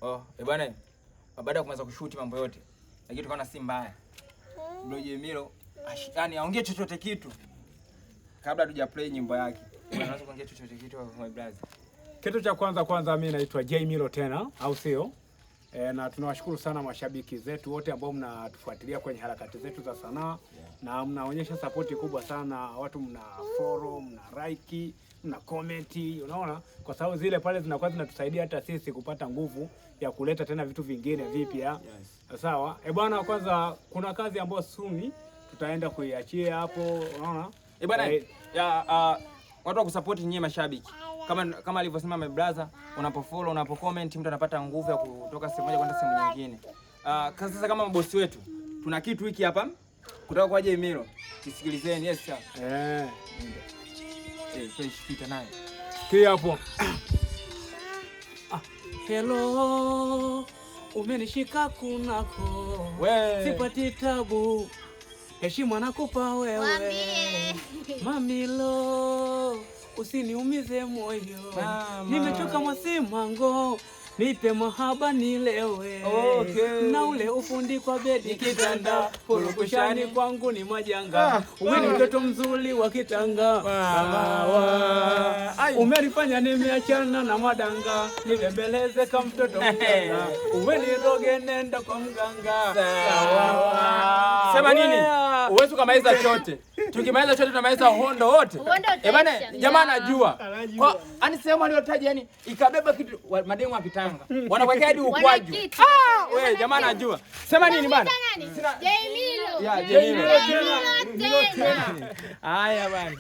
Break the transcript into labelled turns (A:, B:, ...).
A: Oh, bwana. Baada ya kumaliza kushuti mambo yote. Lakini tukaona si mbaya. Bro Jemilo, yani aongee chochote kitu kabla hatuja play nyimbo yake. Unaweza kuongea chochote kitu kwa my brother.
B: Kitu cha kwanza mimi naitwa Jemilo tena, au sio? Na tunawashukuru sana mashabiki zetu wote ambao mnatufuatilia kwenye harakati zetu za sanaa na mnaonyesha support kubwa sana. Watu mna follow, mna like, mna comment, unaona? Kwa sababu zile pale zinakuwa zinatusaidia hata sisi kupata nguvu ya kuleta tena vitu vingine vipya. Yes. Sawa? Bwana, kwanza kuna kazi ambayo suni tutaenda kuiachia hapo, unaona?
A: Bwana, watu wa kusupport nyinyi mashabiki. Kama alivyosema my brother, unapofollow, unapocomment mtu anapata nguvu ya kutoka sehemu moja kwenda sehemu nyingine. Sasa kama mabosi wetu, tuna kitu hiki hapa kutoka kwa Jemilo. Kisikilizeni, yes sir. Pita naye.
B: Sikia hapo. Hello, umenishika kunako. Sipati tabu. Heshima nakupa wewe. Mamilo, usiniumize moyo. Nimechoka masimango. Nipe mahaba nilewe. Okay. Na ule ufundi kwa bedi kitanda. Purukushani kwangu ni majanga. Wewe ni mtoto mzuri wa kitanga. Umenifanya nimeachana na madanga. Nibembeleze kama mtoto mchanga. Wewe ni roge nenda kwa mganga.
A: Sema nini? Uwezo kumaliza chote. Tukimaliza chote tunamaliza hondo wote. Bwana, jamaa anajua. Kwa ani sehemu aliyotaja yani ikabeba kitu mademu akitanga. Wanakuwekea hadi ukwaju. Wewe jamaa anajua. Sema nini bwana?
C: Jemilo.
A: Ya Jemilo tena. Haya bwana.